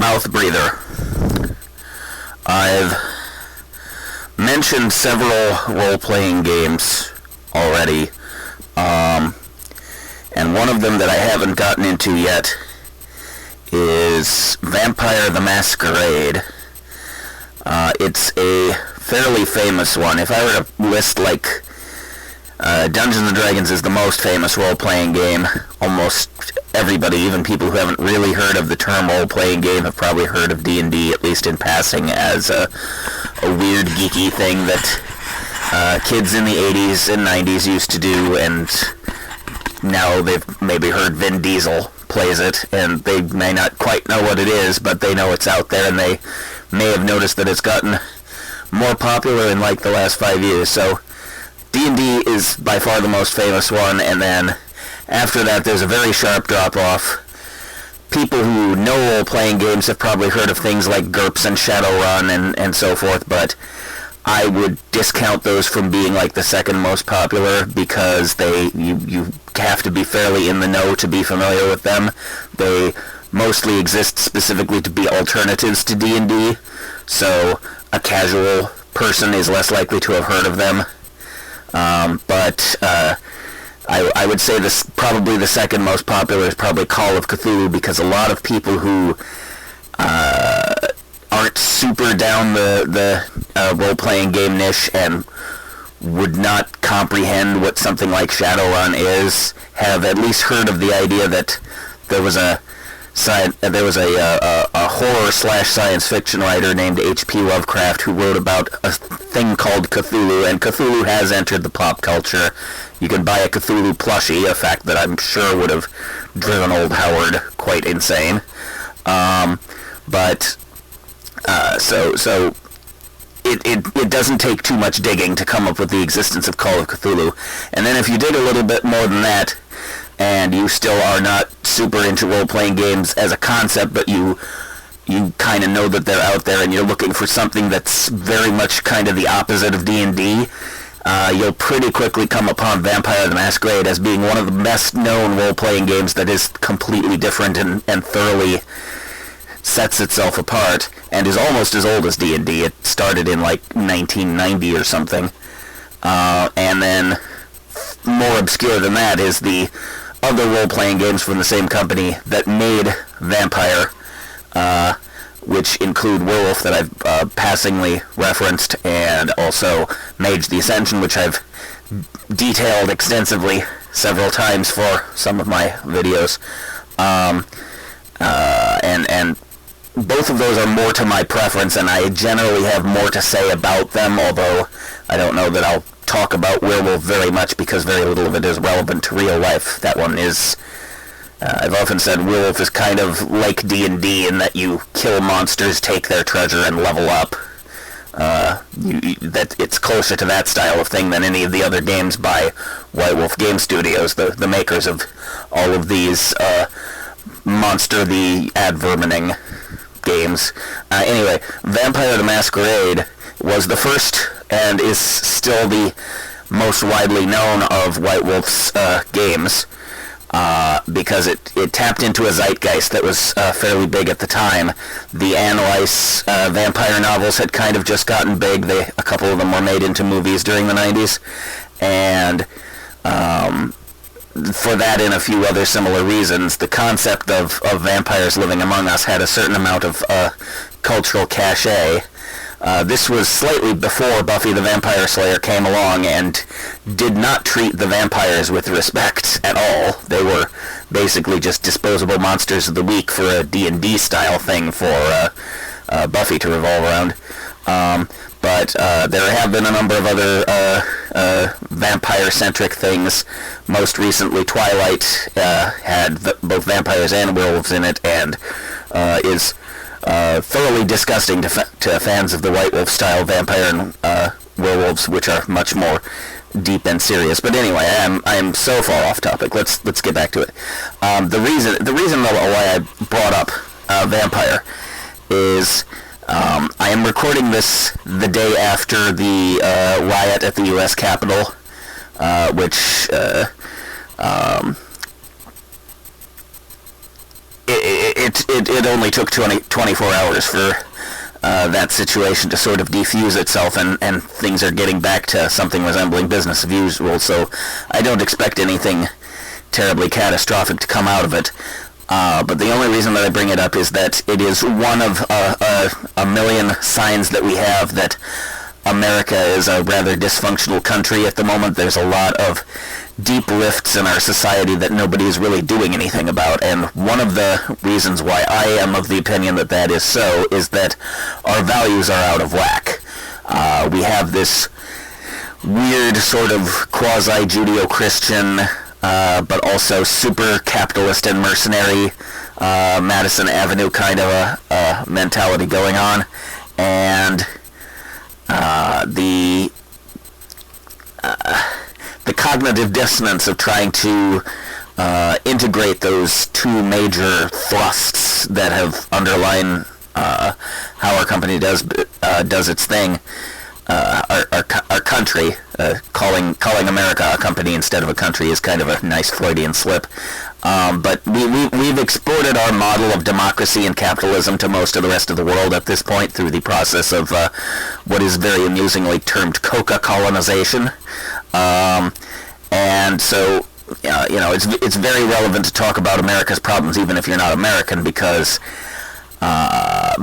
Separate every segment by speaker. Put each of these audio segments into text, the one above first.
Speaker 1: mouth breather. I've mentioned several role-playing games already, and one of them that I haven't gotten into yet is Vampire the Masquerade. It's a fairly famous one. If I were to list, like, Dungeons & Dragons is the most famous role-playing game. Almost everybody, even people who haven't really heard of the term role-playing game, have probably heard of D&D, at least in passing, as a weird, geeky thing that kids in the 80s and 90s used to do, and now they've maybe heard Vin Diesel plays it, and they may not quite know what it is, but they know it's out there, and they may have noticed that it's gotten more popular in, like, the last 5 years. So D&D is by far the most famous one, and then after that there's a very sharp drop-off. People who know role-playing games have probably heard of things like GURPS and Shadowrun and so forth, but I would discount those from being like the second most popular, because you have to be fairly in the know to be familiar with them. They mostly exist specifically to be alternatives to D&D, so a casual person is less likely to have heard of them. But I would say this probably the second most popular is probably Call of Cthulhu, because a lot of people who aren't super down the role-playing game niche and would not comprehend what something like Shadowrun is have at least heard of the idea that there was a horror/science fiction writer named H.P. Lovecraft who wrote about a thing called Cthulhu, and Cthulhu has entered the pop culture. You can buy a Cthulhu plushie, a fact that I'm sure would have driven old Howard quite insane. So it doesn't take too much digging to come up with the existence of Call of Cthulhu. And then if you dig a little bit more than that, and you still are not super into role-playing games as a concept, but you kind of know that they're out there and you're looking for something that's very much kind of the opposite of D&D, you'll pretty quickly come upon Vampire the Masquerade as being one of the best-known role-playing games that is completely different and thoroughly sets itself apart, and is almost as old as D&D. It started in, like, 1990 or something. And then, more obscure than that, is the other role-playing games from the same company that made Vampire, which include Werewolf, that I've passingly referenced, and also Mage the Ascension, which I've detailed extensively several times for some of my videos. And both of those are more to my preference, and I generally have more to say about them, although I don't know that I'll talk about Werewolf very much, because very little of it is relevant to real life. That one is, I've often said Werewolf is kind of like D&D in that you kill monsters, take their treasure, and level up. That it's closer to that style of thing than any of the other games by White Wolf Game Studios, the makers of all of these Monster the Advermining games. Anyway, Vampire the Masquerade was the first and is still the most widely known of White Wolf's games, because it tapped into a zeitgeist that was fairly big at the time. The Anne Rice vampire novels had kind of just gotten big. A couple of them were made into movies during the 90s, and for that and a few other similar reasons, the concept of vampires living among us had a certain amount of cultural cachet. This was slightly before Buffy the Vampire Slayer came along and did not treat the vampires with respect at all. They were basically just disposable monsters of the week for a D&D style thing for Buffy to revolve around. But there have been a number of other vampire-centric things. Most recently, Twilight had both vampires and werewolves in it, and is thoroughly disgusting to fans of the White Wolf-style vampire and werewolves, which are much more deep and serious. But anyway, I am so far off topic. Let's get back to it. The reason why I brought up Vampire is I am recording this the day after the riot at the U.S. Capitol, which it only took 24 hours for that situation to sort of defuse itself, and things are getting back to something resembling business as usual. So I don't expect anything terribly catastrophic to come out of it. But the only reason that I bring it up is that it is one of a million signs that we have that America is a rather dysfunctional country at the moment. There's a lot of deep rifts in our society that nobody is really doing anything about, and one of the reasons why I am of the opinion that that is so is that our values are out of whack. We have this weird sort of quasi-Judeo-Christian but also super capitalist and mercenary Madison Avenue kind of a mentality going on, and the cognitive dissonance of trying to integrate those two major thrusts that have underlined how our company does its thing. Our country, calling America a company instead of a country is kind of a nice Freudian slip. But we've exported our model of democracy and capitalism to most of the rest of the world at this point through the process of what is very amusingly termed coca colonization. And so, it's very relevant to talk about America's problems even if you're not American, because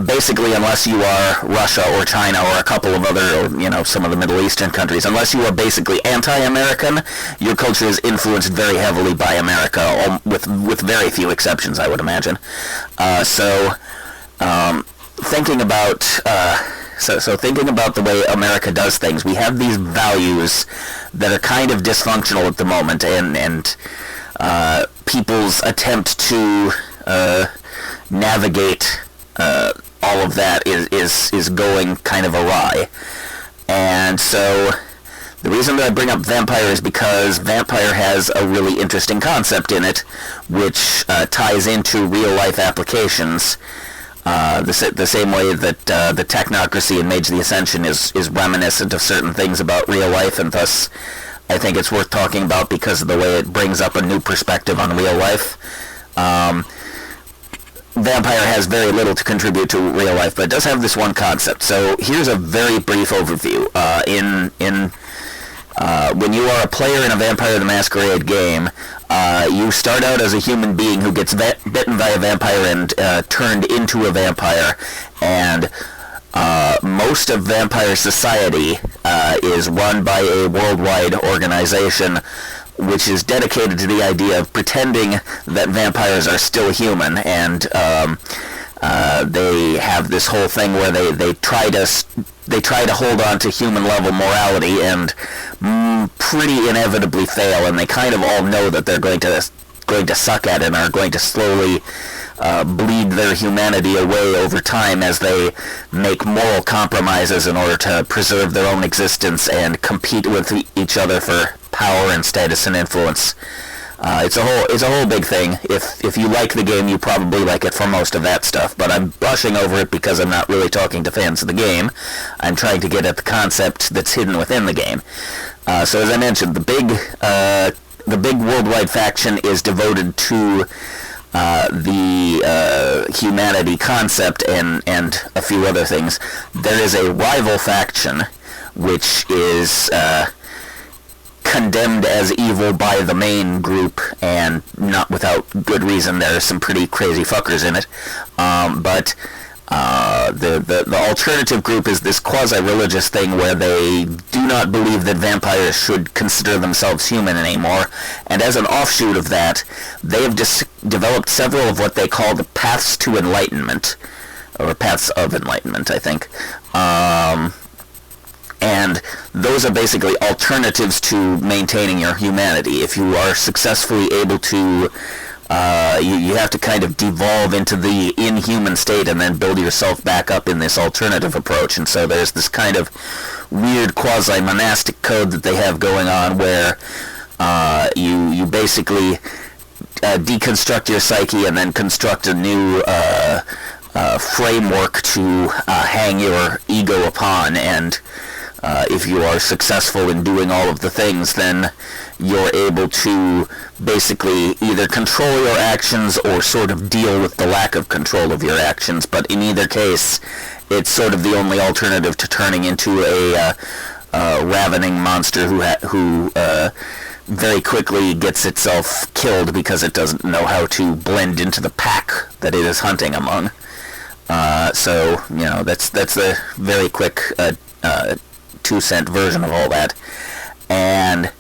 Speaker 1: basically, unless you are Russia or China or a couple of other, or, some of the Middle Eastern countries, unless you are basically anti-American, your culture is influenced very heavily by America, with very few exceptions, I would imagine. Thinking about thinking about the way America does things, we have these values that are kind of dysfunctional at the moment, and people's attempt to navigate all of that is going kind of awry. And so the reason that I bring up Vampire is because Vampire has a really interesting concept in it, which ties into real-life applications, the same way that the technocracy in Mage the Ascension is reminiscent of certain things about real life, and thus I think it's worth talking about because of the way it brings up a new perspective on real life. Vampire has very little to contribute to real life, but it does have this one concept. So here's a very brief overview. When you are a player in a Vampire the Masquerade game, you start out as a human being who gets bitten by a vampire and turned into a vampire, and most of vampire society is run by a worldwide organization which is dedicated to the idea of pretending that vampires are still human, and they have this whole thing where they try to hold on to human level morality and pretty inevitably fail, and they kind of all know that they're going to suck at it and are going to slowly bleed their humanity away over time as they make moral compromises in order to preserve their own existence and compete with each other for power and status and influence. It's a whole big thing. If you like the game, you probably like it for most of that stuff, but I'm brushing over it because I'm not really talking to fans of the game. I'm trying to get at the concept that's hidden within the game. So as I mentioned, the big worldwide faction is devoted to the humanity concept and a few other things. There is a rival faction which is condemned as evil by the main group, and not without good reason. There are some pretty crazy fuckers in it. But the alternative group is this quasi-religious thing where they do not believe that vampires should consider themselves human anymore, and as an offshoot of that, they have developed several of what they call the paths to enlightenment, or paths of enlightenment, I think. And those are basically alternatives to maintaining your humanity. If you are successfully able to you have to kind of devolve into the inhuman state and then build yourself back up in this alternative approach. And so there's this kind of weird quasi-monastic code that they have going on where you basically deconstruct your psyche and then construct a new framework to hang your ego upon. And if you are successful in doing all of the things, then you're able to basically either control your actions or sort of deal with the lack of control of your actions. But in either case, it's sort of the only alternative to turning into a ravening monster who very quickly gets itself killed because it doesn't know how to blend into the pack that it is hunting among. So, that's a very quick 2-cent version of all that. And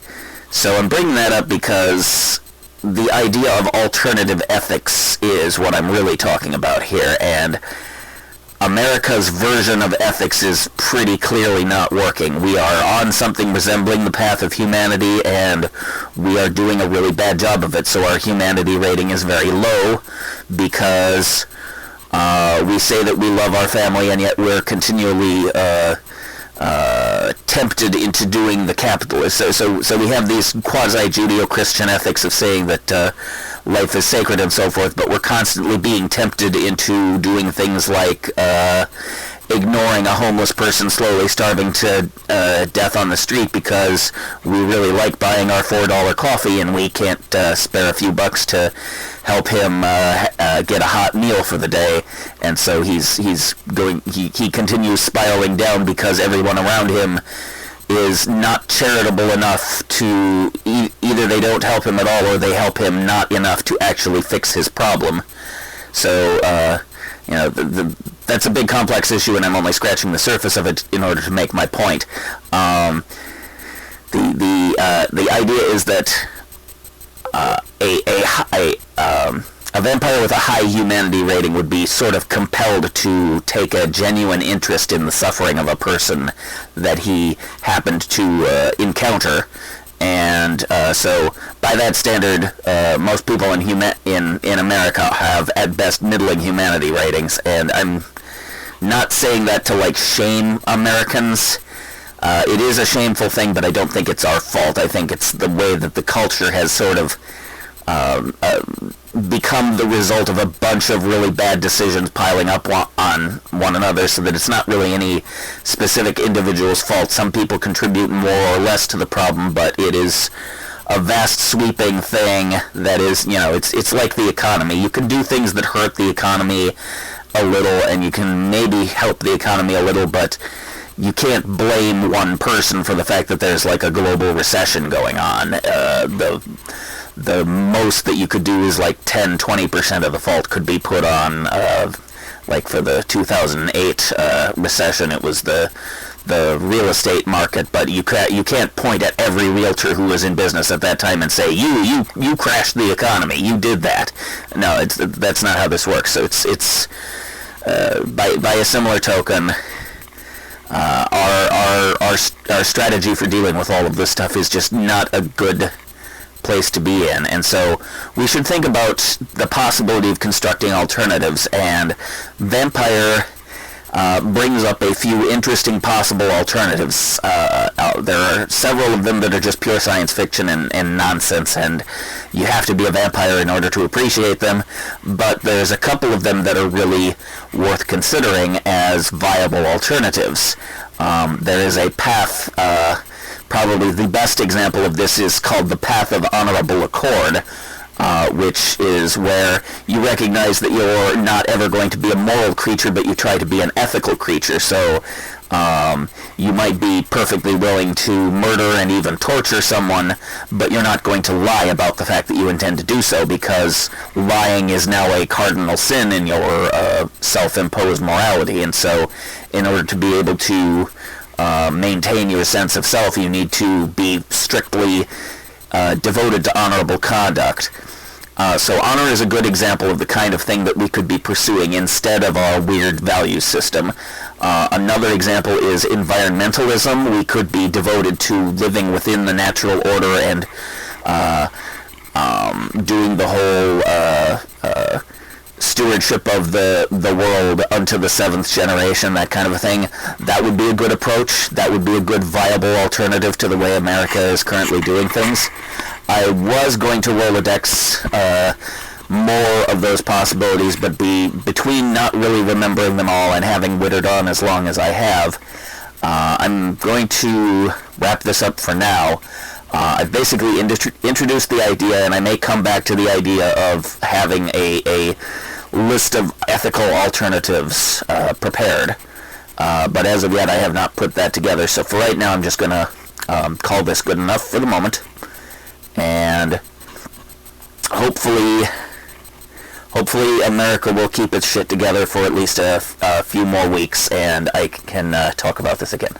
Speaker 1: so I'm bringing that up because the idea of alternative ethics is what I'm really talking about here, and America's version of ethics is pretty clearly not working. We are on something resembling the path of humanity, and we are doing a really bad job of it, so our humanity rating is very low because we say that we love our family, and yet we're continually tempted into doing the capitalist. So we have these quasi-Judeo-Christian ethics of saying that life is sacred and so forth, but we're constantly being tempted into doing things like ignoring a homeless person slowly starving to death on the street because we really like buying our $4 coffee and we can't spare a few bucks to help him get a hot meal for the day, and so he continues spiraling down because everyone around him is not charitable enough to either they don't help him at all or they help him not enough to actually fix his problem. So that's a big complex issue, and I'm only scratching the surface of it in order to make my point. The idea is that a vampire with a high humanity rating would be sort of compelled to take a genuine interest in the suffering of a person that he happened to encounter. And so, by that standard, most people in America have, at best, middling humanity ratings. And I'm not saying that to, shame Americans. It is a shameful thing, but I don't think it's our fault. I think it's the way that the culture has sort of become the result of a bunch of really bad decisions piling up on one another, so that it's not really any specific individual's fault. Some people contribute more or less to the problem, but it is a vast sweeping thing that is, it's like the economy. You can do things that hurt the economy a little, and you can maybe help the economy a little, but you can't blame one person for the fact that there's a global recession going on. The most that you could do is 10-20% of the fault could be put on, for the 2008 recession, it was the real estate market, but you can't point at every realtor who was in business at that time and say, you crashed the economy, you did that. No, that's not how this works. So it's by a similar token, our strategy for dealing with all of this stuff is just not a good place to be in, and so we should think about the possibility of constructing alternatives, and Vampire brings up a few interesting possible alternatives. There are several of them that are just pure science fiction and nonsense, and you have to be a vampire in order to appreciate them, but there's a couple of them that are really worth considering as viable alternatives. There is a path, probably the best example of this is called the Path of Honorable Accord, which is where you recognize that you're not ever going to be a moral creature, but you try to be an ethical creature. So you might be perfectly willing to murder and even torture someone, but you're not going to lie about the fact that you intend to do so, because lying is now a cardinal sin in your self-imposed morality. And so in order to be able to maintain your sense of self, you need to be strictly devoted to honorable conduct. So honor is a good example of the kind of thing that we could be pursuing instead of our weird value system. Another example is environmentalism. We could be devoted to living within the natural order and doing the whole stewardship of the world unto the seventh generation, that kind of a thing. That would be a good approach. That would be a good viable alternative to the way America is currently doing things. I was going to Rolodex more of those possibilities, but between not really remembering them all and having wittered on as long as I have, I'm going to wrap this up for now. I've basically introduced the idea, and I may come back to the idea of having a list of ethical alternatives prepared. But as of yet, I have not put that together. So for right now, I'm just going to call this good enough for the moment. And hopefully America will keep its shit together for at least a few more weeks, and I can talk about this again.